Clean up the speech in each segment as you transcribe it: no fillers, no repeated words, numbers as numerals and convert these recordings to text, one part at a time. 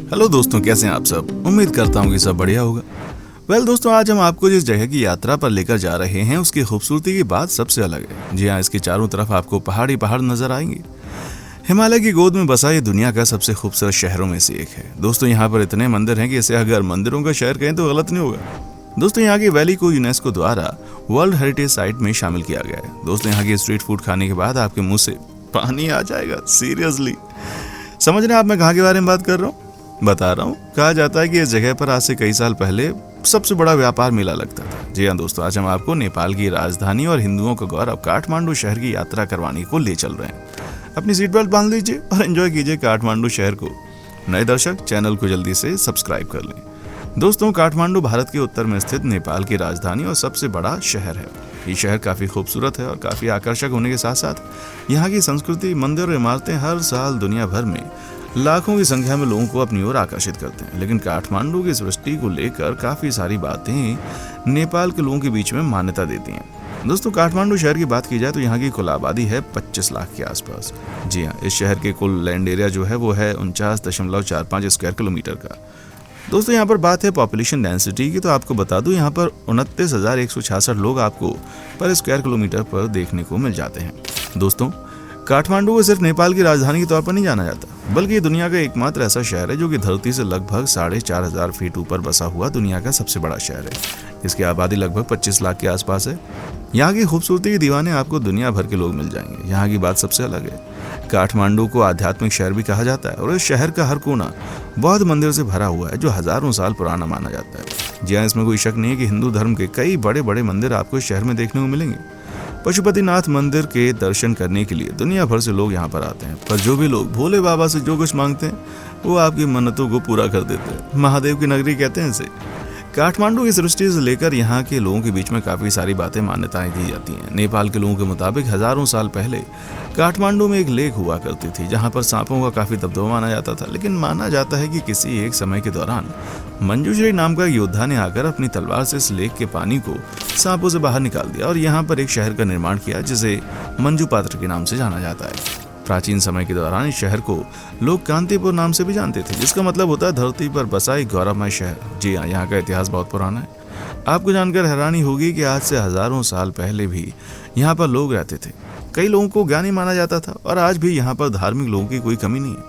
Hello दोस्तों, कैसे हैं आप सब। उम्मीद करता हूँ कि सब बढ़िया होगा। दोस्तों, आज हम आपको जिस जगह की यात्रा पर लेकर जा रहे हैं उसकी खूबसूरती की बात सबसे अलग है। जी हाँ, इसके चारों तरफ आपको पहाड़ ही पहाड़ नजर आएंगे। हिमालय की गोद में बसा ये दुनिया का सबसे खूबसूरत शहरों में से एक है। दोस्तों, यहाँ पर इतने मंदिर हैं कि इसे अगर मंदिरों का शहर कहें तो गलत नहीं होगा। दोस्तों, यहाँ की वैली को यूनेस्को द्वारा वर्ल्ड हेरिटेज साइट में शामिल किया गया है। दोस्तों, यहाँ की स्ट्रीट फूड खाने के बाद आपके मुंह से पानी आ जाएगा। सीरियसली समझ रहे हैं आप मैं कहाँ के बारे में बात कर रहा हूँ? बता रहा हूँ। कहा जाता है कि इस जगह पर आज से कई साल पहले सबसे बड़ा व्यापार मेला लगता था। जी हाँ दोस्तों, आज हम आपको नेपाल की राजधानी और हिंदुओं का गौरव काठमांडू शहर की यात्रा करवाने को ले चल रहे हैं। अपनी सीट बेल्ट बांध लीजिए और एंजॉय कीजिए काठमांडू शहर को। नए दर्शक चैनल को जल्दी से सब्सक्राइब कर लें। दोस्तों, काठमांडू भारत के उत्तर में स्थित नेपाल की राजधानी और सबसे बड़ा शहर है। ये शहर काफी खूबसूरत है और काफी आकर्षक होने के साथ साथ यहाँ की संस्कृति, मंदिर और इमारतें हर साल दुनिया भर में लाखों की संख्या में लोगों को अपनी ओर आकर्षित करते हैं। लेकिन काठमांडू की सृष्टि को लेकर काफी सारी बातें नेपाल के लोगों के बीच में मान्यता देती हैं। दोस्तों, काठमांडू शहर की बात की जाए तो यहाँ की कुल आबादी है 25 लाख के आसपास। जी हाँ, इस शहर के कुल लैंड एरिया जो है वो है 49.45 स्क्वायर किलोमीटर का। दोस्तों, यहाँ पर बात है पॉपुलेशन डेंसिटी की, तो आपको बता दूं यहाँ पर 29,166 लोग आपको पर स्क्वायर किलोमीटर पर देखने को मिल जाते हैं। दोस्तों, काठमांडू को सिर्फ नेपाल की राजधानी के तौर पर नहीं जाना जाता, बल्कि ये दुनिया का एकमात्र ऐसा शहर है जो कि धरती से लगभग 4,500 फीट ऊपर बसा हुआ दुनिया का सबसे बड़ा शहर है। इसकी आबादी लगभग 25 लाख के आसपास है। यहाँ की खूबसूरती के दीवाने आपको दुनिया भर के लोग मिल जाएंगे। यहाँ की बात सबसे अलग है। काठमांडू को आध्यात्मिक शहर भी कहा जाता है और इस शहर का हर कोना बौद्ध मंदिर से भरा हुआ है जो हजारों साल पुराना माना जाता है। जी हाँ, इसमें कोई शक नहीं है कि हिंदू धर्म के कई बड़े बड़े मंदिर आपको इस शहर में देखने को मिलेंगे। पशुपतिनाथ मंदिर के दर्शन करने के लिए दुनिया भर से लोग यहाँ पर आते हैं। पर जो भी लोग भोले बाबा से जो कुछ मांगते हैं वो आपकी मन्नतों को पूरा कर देते हैं। महादेव की नगरी कहते हैं इसे। काठमांडू की सृष्टि से लेकर यहाँ के लोगों के बीच में काफी सारी बातें, मान्यताएं दी जाती हैं। नेपाल के लोगों के मुताबिक हजारों साल पहले काठमांडू में एक लेक हुआ करती थी जहाँ पर सांपों का काफी दबदबा माना जाता था। लेकिन माना जाता है कि किसी एक समय के दौरान मंजूश्री नाम का योद्धा ने आकर अपनी तलवार से इस लेक के पानी को सांपों से बाहर निकाल दिया और यहाँ पर एक शहर का निर्माण किया जिसे मंजू पात्र के नाम से जाना जाता है। प्राचीन समय के दौरान इस शहर को लोग कांतिपुर नाम से भी जानते थे, जिसका मतलब होता है धरती पर बसा एक गौरवमय शहर। जी हाँ, यहाँ का इतिहास बहुत पुराना है। आपको जानकर हैरानी होगी कि आज से हजारों साल पहले भी यहाँ पर लोग रहते थे। कई लोगों को ज्ञानी माना जाता था और आज भी यहाँ पर धार्मिक लोगों की कोई कमी नहीं है।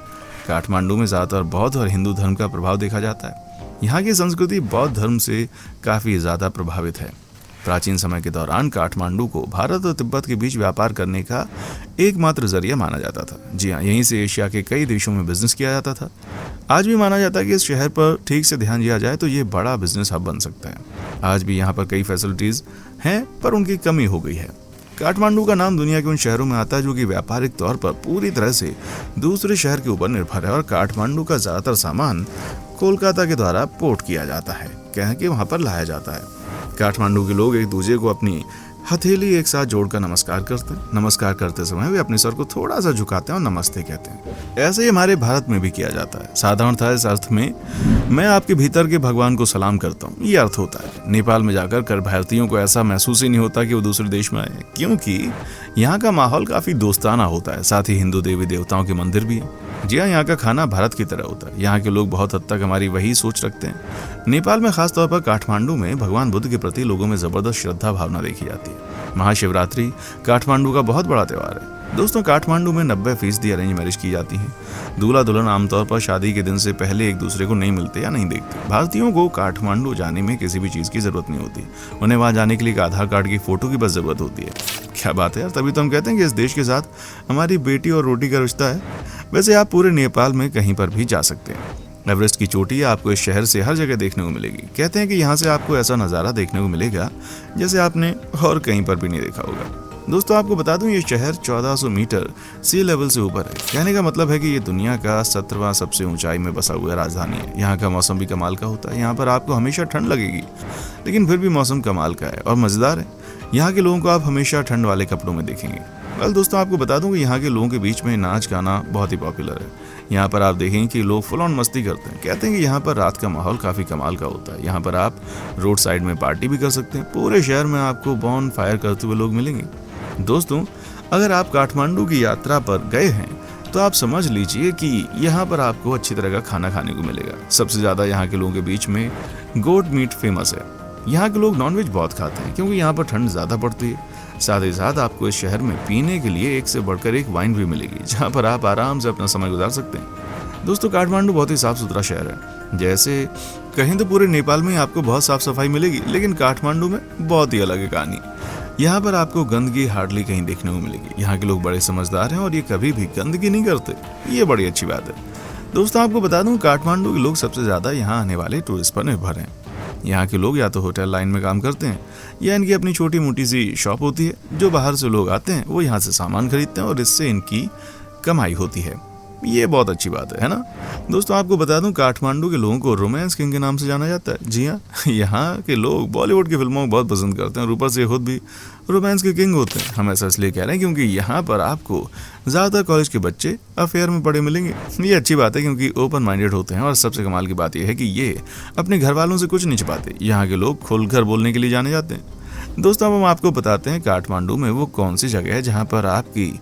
काठमांडू में ज्यादातर बौद्ध और हिंदू धर्म का प्रभाव देखा जाता है। यहाँ की संस्कृति बौद्ध धर्म से काफी ज्यादा प्रभावित है। प्राचीन समय के दौरान काठमांडू को भारत और तिब्बत के बीच व्यापार करने का एकमात्र जरिया माना जाता था। जी हाँ, यहीं से एशिया के कई देशों में बिजनेस किया जाता था। आज भी माना जाता है कि इस शहर पर ठीक से ध्यान दिया जाए तो ये बड़ा बिजनेस हब बन सकता है। आज भी यहाँ पर कई फैसिलिटीज हैं पर उनकी कमी हो गई है। काठमांडू का नाम दुनिया के उन शहरों में आता है जो कि व्यापारिक तौर पर पूरी तरह से दूसरे शहर के ऊपर निर्भर है और काठमांडू का ज्यादातर सामान कोलकाता के द्वारा पोर्ट किया जाता है, कह के वहां पर लाया जाता है। काठमांडू के लोग एक दूसरे को अपनी हथेली एक साथ जोड़कर नमस्कार करते हैं। नमस्कार करते समय वे अपने सर को थोड़ा सा झुकाते हैं और नमस्ते कहते हैं। ऐसे ही हमारे भारत में भी किया जाता है। साधारणतः इस अर्थ में मैं आपके भीतर के भगवान को सलाम करता हूँ, ये अर्थ होता है। नेपाल में जाकर कर भारतीयों को ऐसा महसूस ही नहीं होता कि वो दूसरे देश में आए, क्योंकि यहाँ का माहौल काफी दोस्ताना होता है। साथ ही हिंदू देवी देवताओं के मंदिर भी है। जी हाँ, यहाँ का खाना भारत की तरह होता है। यहाँ के लोग बहुत हद तक हमारी वही सोच रखते हैं। नेपाल में खासतौर पर काठमांडू में भगवान बुद्ध के प्रति लोगों में जबरदस्त श्रद्धा भावना देखी जाती है। महाशिवरात्रि काठमांडू का बहुत बड़ा त्योहार है। दोस्तों, काठमांडू में 90% अरेंज मैरिज की जाती है। दूल्हा दुल्हन आमतौर पर शादी के दिन से पहले एक दूसरे को नहीं मिलते या नहीं देखते। भारतीयों को काठमांडू जाने में किसी भी चीज़ की जरूरत नहीं होती। उन्हें वहाँ जाने के लिए एक आधार कार्ड की फोटो की बस जरूरत होती है। क्या बात है यार, तभी तो हम कहते हैं कि इस देश के साथ हमारी बेटी और रोटी का रिश्ता है। वैसे आप पूरे नेपाल में कहीं पर भी जा सकते हैं। एवरेस्ट की चोटी आपको इस शहर से हर जगह देखने को मिलेगी। कहते हैं कि यहाँ से आपको ऐसा नज़ारा देखने को मिलेगा जैसे आपने और कहीं पर भी नहीं देखा होगा। दोस्तों, आपको बता दूं ये शहर 1400 मीटर सी लेवल से ऊपर है। कहने का मतलब है कि ये दुनिया का 17वां सबसे ऊंचाई में बसा हुआ राजधानी है। यहाँ का मौसम भी कमाल का होता है। यहाँ पर आपको हमेशा ठंड लगेगी, लेकिन फिर भी मौसम कमाल का है और मज़ेदार है। यहाँ के लोगों को आप हमेशा ठंड वाले कपड़ों में देखेंगे। दोस्तों, आपको बता दूं कि यहाँ के लोगों के बीच में नाच गाना बहुत ही पॉपुलर है। यहाँ पर आप देखेंगे कि लोग फुल ऑन मस्ती करते हैं। कहते हैं कि यहाँ पर रात का माहौल काफ़ी कमाल का होता है। यहाँ पर आप रोड साइड में पार्टी भी कर सकते हैं। पूरे शहर में आपको बॉन फायर करते हुए लोग मिलेंगे। दोस्तों, अगर आप काठमांडू की यात्रा पर गए हैं तो आप समझझ लीजिए कि यहाँ पर आपको अच्छी तरह का खाना खाने को मिलेगा। सबसे ज़्यादा यहाँ के लोगों के बीच में गोट मीट फेमस है। यहाँ के लोग नॉनवेज बहुत खाते हैं क्योंकि यहाँ पर ठंड ज़्यादा पड़ती है। साथ ही साथ आपको इस शहर में पीने के लिए एक से बढ़कर एक वाइन भी मिलेगी, जहाँ पर आप आराम से अपना समय गुजार सकते हैं। दोस्तों, काठमांडू बहुत ही साफ सुथरा शहर है। जैसे कहीं तो पूरे नेपाल में आपको बहुत साफ सफाई मिलेगी, लेकिन काठमांडू में बहुत ही अलग है कहानी। यहाँ पर आपको गंदगी हार्डली कहीं देखने को मिलेगी। यहाँ के लोग बड़े समझदार हैं और ये कभी भी गंदगी नहीं करते। ये बड़ी अच्छी बात है। दोस्तों, आपको बता दूं, काठमांडू के लोग सबसे ज़्यादा यहाँ आने वाले टूरिस्ट पर निर्भर हैं। यहाँ के लोग या तो होटल लाइन में काम करते हैं या इनकी अपनी छोटी मोटी सी शॉप होती है। जो बाहर से लोग आते हैं वो यहाँ से सामान खरीदते हैं और इससे इनकी कमाई होती है। ये बहुत अच्छी बात है ना। दोस्तों, आपको बता दूं, काठमांडू के लोगों को रोमांस किंग के नाम से जाना जाता है। जी हाँ, यहाँ के लोग बॉलीवुड की फिल्मों को बहुत पसंद करते हैं और ऊपर से खुद भी रोमांस के किंग होते हैं। हम ऐसा इसलिए कह रहे हैं क्योंकि यहाँ पर आपको ज़्यादातर कॉलेज के बच्चे अफेयर में पड़े मिलेंगे। ये अच्छी बात है क्योंकि ओपन माइंडेड होते हैं और सबसे कमाल की बात यह है कि ये अपने घर वालों से कुछ नहीं छिपाते। यहाँ के लोग खुलकर बोलने के लिए जाने जाते हैं। दोस्तों, अब हम आपको बताते हैं काठमांडू में वो कौन सी जगह है जहाँ पर आपकी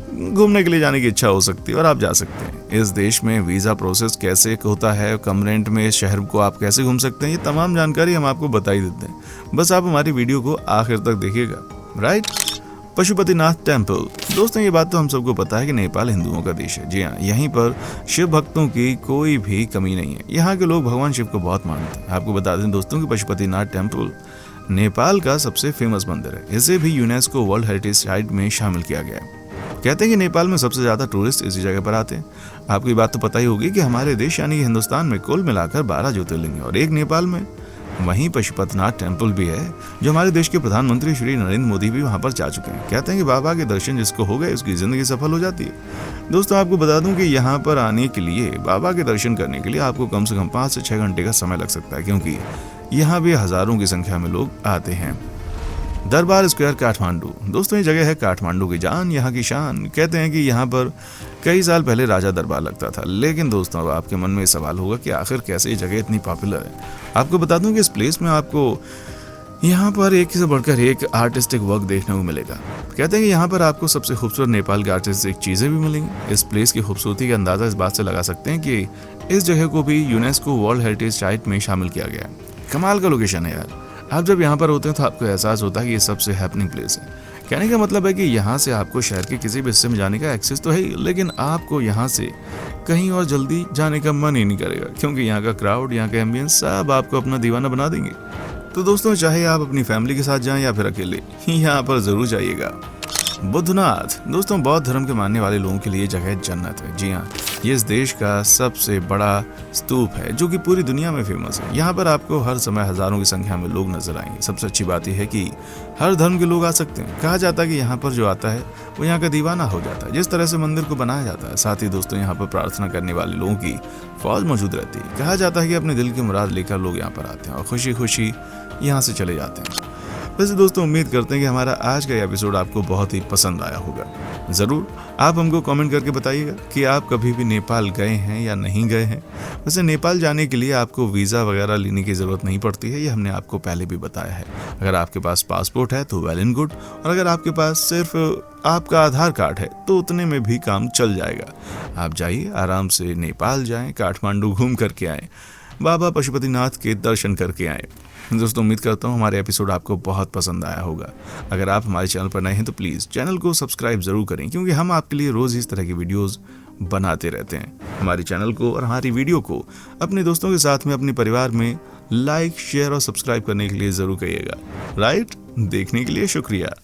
घूमने के लिए जाने की इच्छा हो सकती है और आप जा सकते हैं। इस देश में वीज़ा प्रोसेस कैसे होता है, कम रेंट में इस शहर को आप कैसे घूम सकते हैं, ये तमाम जानकारी हम आपको बता ही देते हैं। बस आप हमारी वीडियो को आखिर तक देखिएगा। राइट। पशुपतिनाथ टेम्पल। दोस्तों, ये बात तो हम सबको पता है कि नेपाल हिंदुओं का देश है। जी हाँ, यहीं पर शिव भक्तों की कोई भी कमी नहीं है। यहाँ के लोग भगवान शिव को बहुत मानते हैं। आपको बता दें दोस्तों कि पशुपतिनाथ टेम्पल नेपाल का सबसे फेमस मंदिर है। इसे भी यूनेस्को वर्ल्ड हेरिटेज साइट में शामिल किया गया है। कहते हैं कि नेपाल में सबसे ज़्यादा टूरिस्ट इसी जगह पर आते हैं। आपको ये बात तो पता ही होगी कि हमारे देश यानी कि हिंदुस्तान में कुल मिलाकर 12 ज्योतिर्लिंग है और एक नेपाल में। वहीं पशुपतिनाथ टेम्पल भी है, जो हमारे देश के प्रधानमंत्री श्री नरेंद्र मोदी भी वहां पर जा चुके हैं। कहते हैं कि बाबा के दर्शन जिसको हो गए उसकी ज़िंदगी सफल हो जाती है। दोस्तों, आपको बता दूं कि यहाँ पर आने के लिए, बाबा के दर्शन करने के लिए आपको कम से कम 5 से 6 घंटे का समय लग सकता है, क्योंकि यहाँ भी हज़ारों की संख्या में लोग आते हैं। दरबार स्क्वायर काठमांडू। दोस्तों, ये जगह है काठमांडू की जान, यहाँ की शान। कहते हैं कि यहाँ पर कई साल पहले राजा दरबार लगता था। लेकिन दोस्तों, अब आपके मन में सवाल होगा कि आखिर कैसे ये जगह इतनी पॉपुलर है। आपको बता दूं कि इस प्लेस में आपको यहाँ पर एक से बढ़कर एक आर्टिस्टिक वर्क देखने को मिलेगा। कहते हैं कि यहाँ पर आपको सबसे खूबसूरत नेपाल की आर्टिस्टिक चीज़ें भी मिलेंगी। इस प्लेस की खूबसूरती का अंदाज़ा इस बात से लगा सकते हैं कि इस जगह को भी यूनेस्को वर्ल्ड हेरिटेज साइट में शामिल किया गया है। कमाल का लोकेशन है यार। आप जब यहाँ पर होते हैं तो आपको एहसास होता है कि ये सबसे हैपनिंग प्लेस है। कहने का मतलब है कि यहाँ से आपको शहर के किसी भी हिस्से में जाने का एक्सेस तो है ही, लेकिन आपको यहाँ से कहीं और जल्दी जाने का मन ही नहीं करेगा, क्योंकि यहाँ का क्राउड, यहाँ का एम्बियंस सब आपको अपना दीवाना बना देंगे। तो दोस्तों, चाहे आप अपनी फैमिली के साथ जाएं या फिर अकेले, यहाँ पर जरूर जाइएगा। बुद्धनाथ। दोस्तों, बौद्ध धर्म के मानने वाले लोगों के लिए जगह जन्नत है। जी हाँ, ये इस देश का सबसे बड़ा स्तूप है जो कि पूरी दुनिया में फेमस है। यहाँ पर आपको हर समय हजारों की संख्या में लोग नजर आएंगे। सबसे अच्छी बात यह है कि हर धर्म के लोग आ सकते हैं। कहा जाता है कि यहाँ पर जो आता है वो यहाँ का दीवाना हो जाता है, जिस तरह से मंदिर को बनाया जाता है। साथ ही दोस्तों, यहाँ पर प्रार्थना करने वाले लोगों की फौज मौजूद रहती है। कहा जाता है कि अपने दिल की मुराद लेकर लोग यहाँ पर आते हैं और खुशी खुशी यहाँ से चले जाते हैं। वैसे दोस्तों, उम्मीद करते हैं कि हमारा आज का एपिसोड आपको बहुत ही पसंद आया होगा। ज़रूर आप हमको कमेंट करके बताइएगा कि आप कभी भी नेपाल गए हैं या नहीं गए हैं। वैसे नेपाल जाने के लिए आपको वीज़ा वगैरह लेने की ज़रूरत नहीं पड़ती है, ये हमने आपको पहले भी बताया है। अगर आपके पास पासपोर्ट है तो वेल एंड गुड, और अगर आपके पास सिर्फ आपका आधार कार्ड है तो उतने में भी काम चल जाएगा। आप जाइए, आराम से नेपाल जाएँ, काठमांडू घूम करके आएँ, बाबा पशुपतिनाथ के दर्शन करके आएँ। दोस्तों, उम्मीद करता हूँ हमारे एपिसोड आपको बहुत पसंद आया होगा। अगर आप हमारे चैनल पर नए हैं तो प्लीज़ चैनल को सब्सक्राइब ज़रूर करें, क्योंकि हम आपके लिए रोज़ इस तरह की वीडियोस बनाते रहते हैं। हमारे चैनल को और हमारी वीडियो को अपने दोस्तों के साथ में, अपने परिवार में लाइक, शेयर और सब्सक्राइब करने के लिए ज़रूर कहिएगा। राइट। देखने के लिए शुक्रिया।